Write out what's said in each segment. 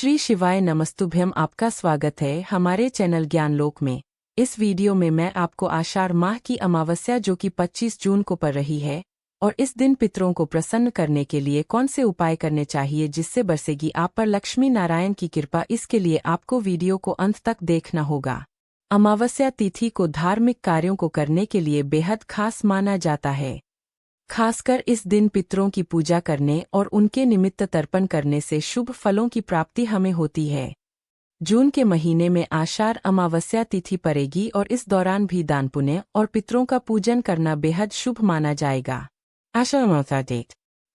श्री शिवाय नमस्तुभ्यम। आपका स्वागत है हमारे चैनल ज्ञानलोक में। इस वीडियो में मैं आपको आषाढ़ माह की अमावस्या जो कि 25 जून को पड़ रही है और इस दिन पितरों को प्रसन्न करने के लिए कौन से उपाय करने चाहिए जिससे बरसेगी आप पर लक्ष्मी नारायण की कृपा, इसके लिए आपको वीडियो को अंत तक देखना होगा। अमावस्या तिथि को धार्मिक कार्यों को करने के लिए बेहद खास माना जाता है। खासकर इस दिन पितरों की पूजा करने और उनके निमित्त तर्पण करने से शुभ फलों की प्राप्ति हमें होती है। जून के महीने में आषाढ़ अमावस्या तिथि पड़ेगी और इस दौरान भी दान पुण्य और पितरों का पूजन करना बेहद शुभ माना जाएगा।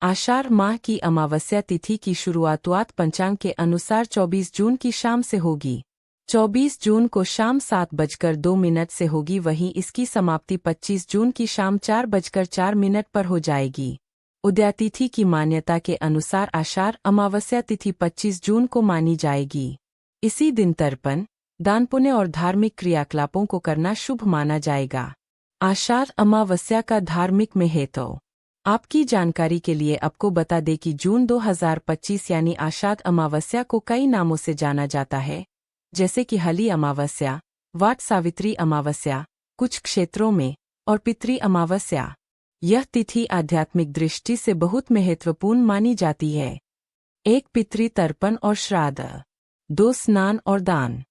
आषाढ़ माह की अमावस्या तिथि की शुरुआत पंचांग के अनुसार 24 जून की शाम से होगी। 24 जून को शाम 7:02 से होगी, वहीं इसकी समाप्ति 25 जून की शाम 4:04 पर हो जाएगी। उदयातिथि की मान्यता के अनुसार आषाढ़ अमावस्या तिथि 25 जून को मानी जाएगी। इसी दिन तर्पण, दान पुण्य और धार्मिक क्रियाकलापों को करना शुभ माना जाएगा। आषाढ़ अमावस्या का धार्मिक महत्व आपकी जानकारी के लिए आपको बता दें कि जून 2025 यानी आषाढ़ अमावस्या को कई नामों से जाना जाता है, जैसे कि हली अमावस्या, वाट सावित्री अमावस्या कुछ क्षेत्रों में, और पितृ अमावस्या। यह तिथि आध्यात्मिक दृष्टि से बहुत महत्वपूर्ण मानी जाती है। 1 पितृ तर्पण और श्राद्ध, 2 स्नान और दान,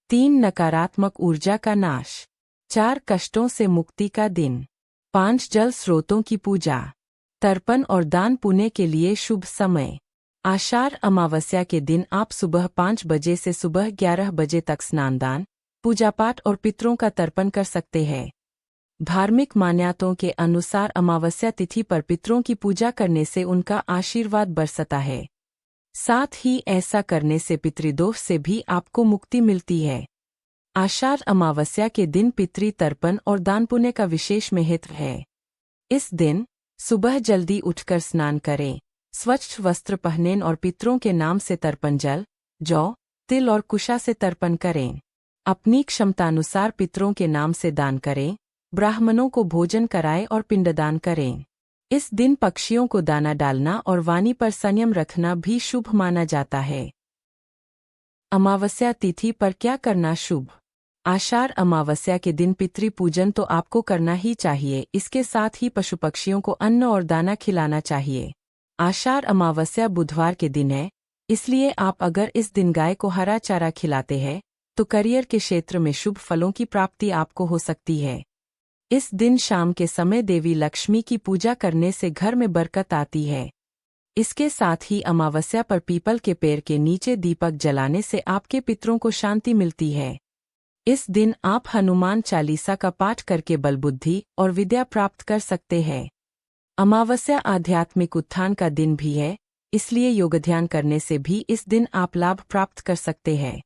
3 नकारात्मक ऊर्जा का नाश, 4 कष्टों से मुक्ति का दिन, 5 जल स्रोतों की पूजा। तर्पण और दान पुण्य के लिए शुभ समय। आषाढ़ अमावस्या के दिन आप सुबह 5 बजे से सुबह 11 बजे तक स्नान, दान, पूजा पाठ और पितरों का तर्पण कर सकते हैं। धार्मिक मान्यताओं के अनुसार अमावस्या तिथि पर पितरों की पूजा करने से उनका आशीर्वाद बरसता है। साथ ही ऐसा करने से पितृदोष से भी आपको मुक्ति मिलती है। आषाढ़ अमावस्या के दिन पितृ तर्पण और दान पुण्य का विशेष महत्व है। इस दिन सुबह जल्दी उठकर स्नान करें, स्वच्छ वस्त्र पहनें और पितरों के नाम से तर्पण जल, जौ, तिल और कुशा से तर्पण करें। अपनी क्षमतानुसार पितरों के नाम से दान करें, ब्राह्मणों को भोजन कराएं और पिंडदान करें। इस दिन पक्षियों को दाना डालना और वाणी पर संयम रखना भी शुभ माना जाता है। अमावस्या तिथि पर क्या करना शुभ? आषाढ़ अमावस्या के दिन पितृ पूजन तो आपको करना ही चाहिए, इसके साथ ही पशु पक्षियों को अन्न और दाना खिलाना चाहिए। आषाढ़ अमावस्या बुधवार के दिन है, इसलिए आप अगर इस दिन गाय को हरा चारा खिलाते हैं तो करियर के क्षेत्र में शुभ फलों की प्राप्ति आपको हो सकती है। इस दिन शाम के समय देवी लक्ष्मी की पूजा करने से घर में बरकत आती है। इसके साथ ही अमावस्या पर पीपल के पेड़ के नीचे दीपक जलाने से आपके पितरों को शांति मिलती है। इस दिन आप हनुमान चालीसा का पाठ करके बल बुद्धि और विद्या प्राप्त कर सकते हैं। अमावस्या आध्यात्मिक उत्थान का दिन भी है, इसलिए योग ध्यान करने से भी इस दिन आप लाभ प्राप्त कर सकते हैं।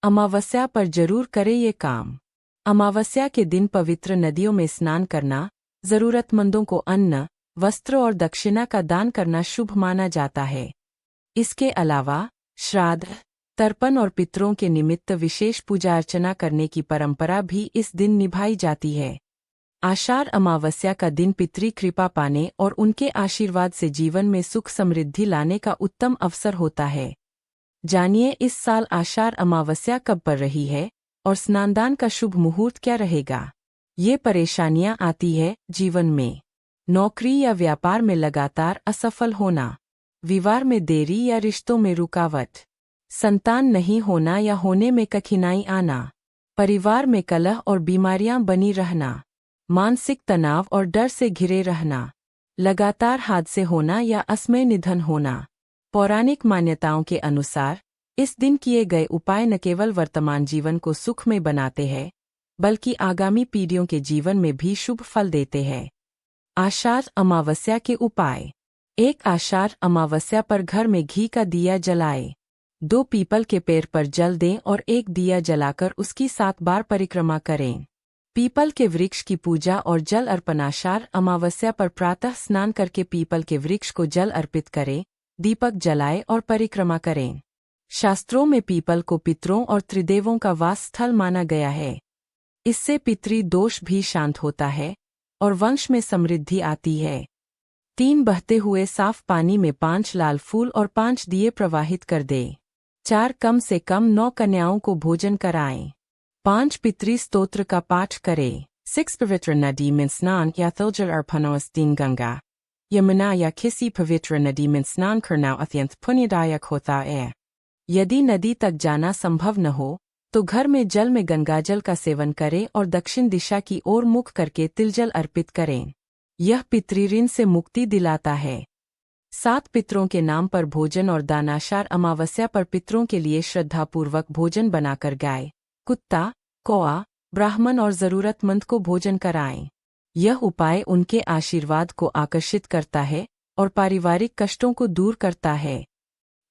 अमावस्या पर जरूर करें ये काम। अमावस्या के दिन पवित्र नदियों में स्नान करना, जरूरतमंदों को अन्न, वस्त्र और दक्षिणा का दान करना शुभ माना जाता है। इसके अलावा श्राद्ध, तर्पण और पितरों के निमित्त विशेष पूजा अर्चना करने की परंपरा भी इस दिन निभाई जाती है। आषाढ़ अमावस्या का दिन पितृ कृपा पाने और उनके आशीर्वाद से जीवन में सुख समृद्धि लाने का उत्तम अवसर होता है। जानिए इस साल आषाढ़ अमावस्या कब पड़ रही है और स्नानदान का शुभ मुहूर्त क्या रहेगा। ये परेशानियां आती है जीवन में। नौकरी या व्यापार में लगातार असफल होना, विवाह में देरी या रिश्तों में रुकावट, संतान नहीं होना या होने में कठिनाई आना, परिवार में कलह और बीमारियां बनी रहना, मानसिक तनाव और डर से घिरे रहना, लगातार हादसे होना या असमय निधन होना। पौराणिक मान्यताओं के अनुसार इस दिन किए गए उपाय न केवल वर्तमान जीवन को सुखमय बनाते हैं, बल्कि आगामी पीढ़ियों के जीवन में भी शुभ फल देते हैं। आषाढ़ अमावस्या के उपाय। 1 आषाढ़ अमावस्या पर घर में घी का दिया जलाएं। 2 पीपल के पेड़ पर जल दें और 1 दिया जलाकर उसकी 7 बार परिक्रमा करें। पीपल के वृक्ष की पूजा और जल अर्पण। आषाढ़ अमावस्या पर प्रातः स्नान करके पीपल के वृक्ष को जल अर्पित करें, दीपक जलाएं और परिक्रमा करें। शास्त्रों में पीपल को पितरों और त्रिदेवों का वास स्थल माना गया है। इससे पितृ दोष भी शांत होता है और वंश में समृद्धि आती है। 3 बहते हुए साफ पानी में 5 लाल फूल और 5 दिए प्रवाहित कर दें। 4 कम से कम 9 कन्याओं को भोजन कराएं। 5 पितृ स्तोत्र का पाठ करें। 6 पवित्र नदी में स्नान या तिलजल अर्पणोस दिन गंगा, यमुना या किसी पवित्र नदी में स्नान करना अत्यंत पुण्यदायक होता है। यदि नदी तक जाना संभव न हो तो घर में जल में गंगाजल का सेवन करें और दक्षिण दिशा की ओर मुख करके तिलजल अर्पित करें। यह पितृऋण से मुक्ति दिलाता है। 7 पितरों के नाम पर भोजन और दान। आषाढ़ अमावस्या पर पितरों के लिए श्रद्धापूर्वक भोजन बनाकर गाय, कुत्ता, कौआ, ब्राह्मण और जरूरतमंद को भोजन कराएं। यह उपाय उनके आशीर्वाद को आकर्षित करता है और पारिवारिक कष्टों को दूर करता है।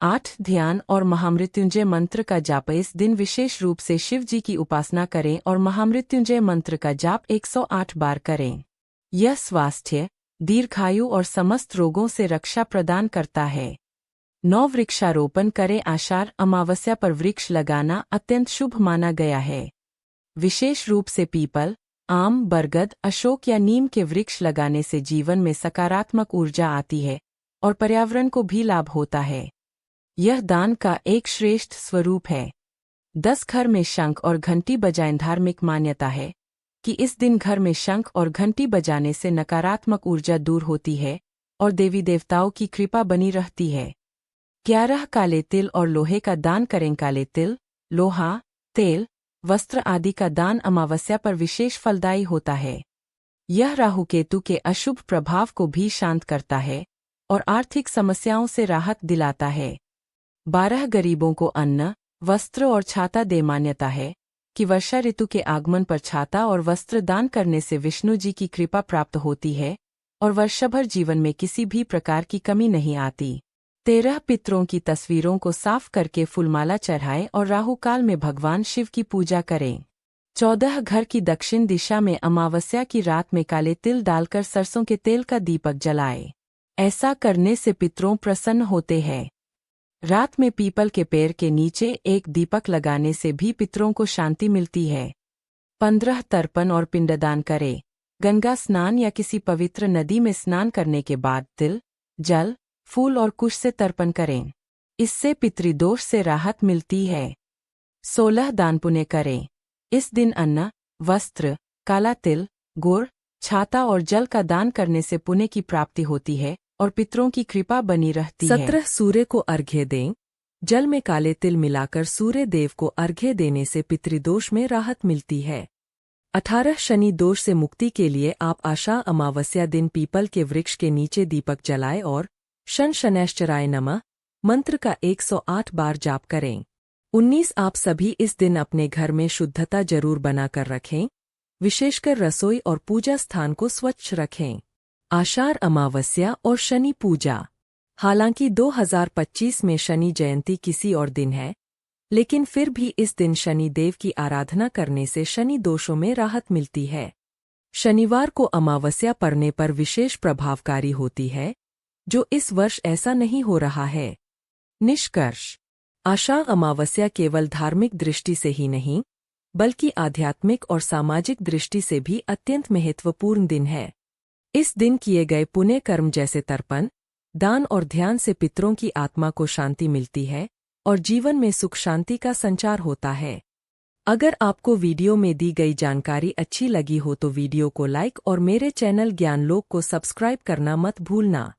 8 ध्यान और महामृत्युंजय मंत्र का जाप। इस दिन विशेष रूप से शिव जी की उपासना करें और महामृत्युंजय मंत्र का जाप 108 बार करें। यह स्वास्थ्य, दीर्घायु और समस्त रोगों से रक्षा प्रदान करता है। 9 वृक्षारोपण करें। आषाढ़ अमावस्या पर वृक्ष लगाना अत्यंत शुभ माना गया है। विशेष रूप से पीपल, आम, बरगद, अशोक या नीम के वृक्ष लगाने से जीवन में सकारात्मक ऊर्जा आती है और पर्यावरण को भी लाभ होता है। यह दान का एक श्रेष्ठ स्वरूप है। 10 घर में शंख और घंटी बजाएं। धार्मिक मान्यता है कि इस दिन घर में शंख और घंटी बजाने से नकारात्मक ऊर्जा दूर होती है और देवी देवताओं की कृपा बनी रहती है। 11 काले तिल और लोहे का दान करें। काले तिल, लोहा, तेल, वस्त्र आदि का दान अमावस्या पर विशेष फलदायी होता है। यह राहु केतु के अशुभ प्रभाव को भी शांत करता है और आर्थिक समस्याओं से राहत दिलाता है। 12 गरीबों को अन्न, वस्त्र और छाता दे। मान्यता है कि वर्षा ऋतु के आगमन पर छाता और वस्त्र दान करने से विष्णु जी की कृपा प्राप्त होती है और वर्षभर जीवन में किसी भी प्रकार की कमी नहीं आती। 13 पितरों की तस्वीरों को साफ करके फूलमाला चढ़ाएं और राहु काल में भगवान शिव की पूजा करें। 14 घर की दक्षिण दिशा में अमावस्या की रात में काले तिल डालकर सरसों के तेल का दीपक जलाएं। ऐसा करने से पितरों प्रसन्न होते हैं। रात में पीपल के पेड़ के नीचे एक दीपक लगाने से भी पितरों को शांति मिलती है। 15 तर्पण और पिंडदान करें। गंगा स्नान या किसी पवित्र नदी में स्नान करने के बाद तिल, जल, फूल और कुश से तर्पण करें। इससे पितृदोष से राहत मिलती है। 16 दान पुण्य करें। इस दिन अन्न, वस्त्र, काला तिल, गुड़, छाता और जल का दान करने से पुण्य की प्राप्ति होती है और पितरों की कृपा बनी रहती है। 17 सूर्य को अर्घ्य दें। जल में काले तिल मिलाकर सूर्य देव को अर्घ्य देने से पितृदोष में राहत मिलती है। 18 शनि दोष से मुक्ति के लिए आप आषाढ़ अमावस्या दिन पीपल के वृक्ष के नीचे दीपक जलाएं और शन शनैश्चराय नमः मंत्र का 108 बार जाप करें। 19 आप सभी इस दिन अपने घर में शुद्धता जरूर बनाकर रखें, विशेषकर रसोई और पूजा स्थान को स्वच्छ रखें। आषाढ़ अमावस्या और शनि पूजा। हालांकि 2025 में शनि जयंती किसी और दिन है, लेकिन फिर भी इस दिन शनि देव की आराधना करने से शनि दोषों में राहत मिलती है। शनिवार को अमावस्या पड़ने पर विशेष प्रभावकारी होती है, जो इस वर्ष ऐसा नहीं हो रहा है। निष्कर्ष: आषाढ़ अमावस्या केवल धार्मिक दृष्टि से ही नहीं, बल्कि आध्यात्मिक और सामाजिक दृष्टि से भी अत्यंत महत्वपूर्ण दिन है। इस दिन किए गए पुण्य कर्म जैसे तर्पण, दान और ध्यान से पितरों की आत्मा को शांति मिलती है और जीवन में सुख शांति का संचार होता है। अगर आपको वीडियो में दी गई जानकारी अच्छी लगी हो तो वीडियो को लाइक और मेरे चैनल ज्ञानलोक को सब्सक्राइब करना मत भूलना।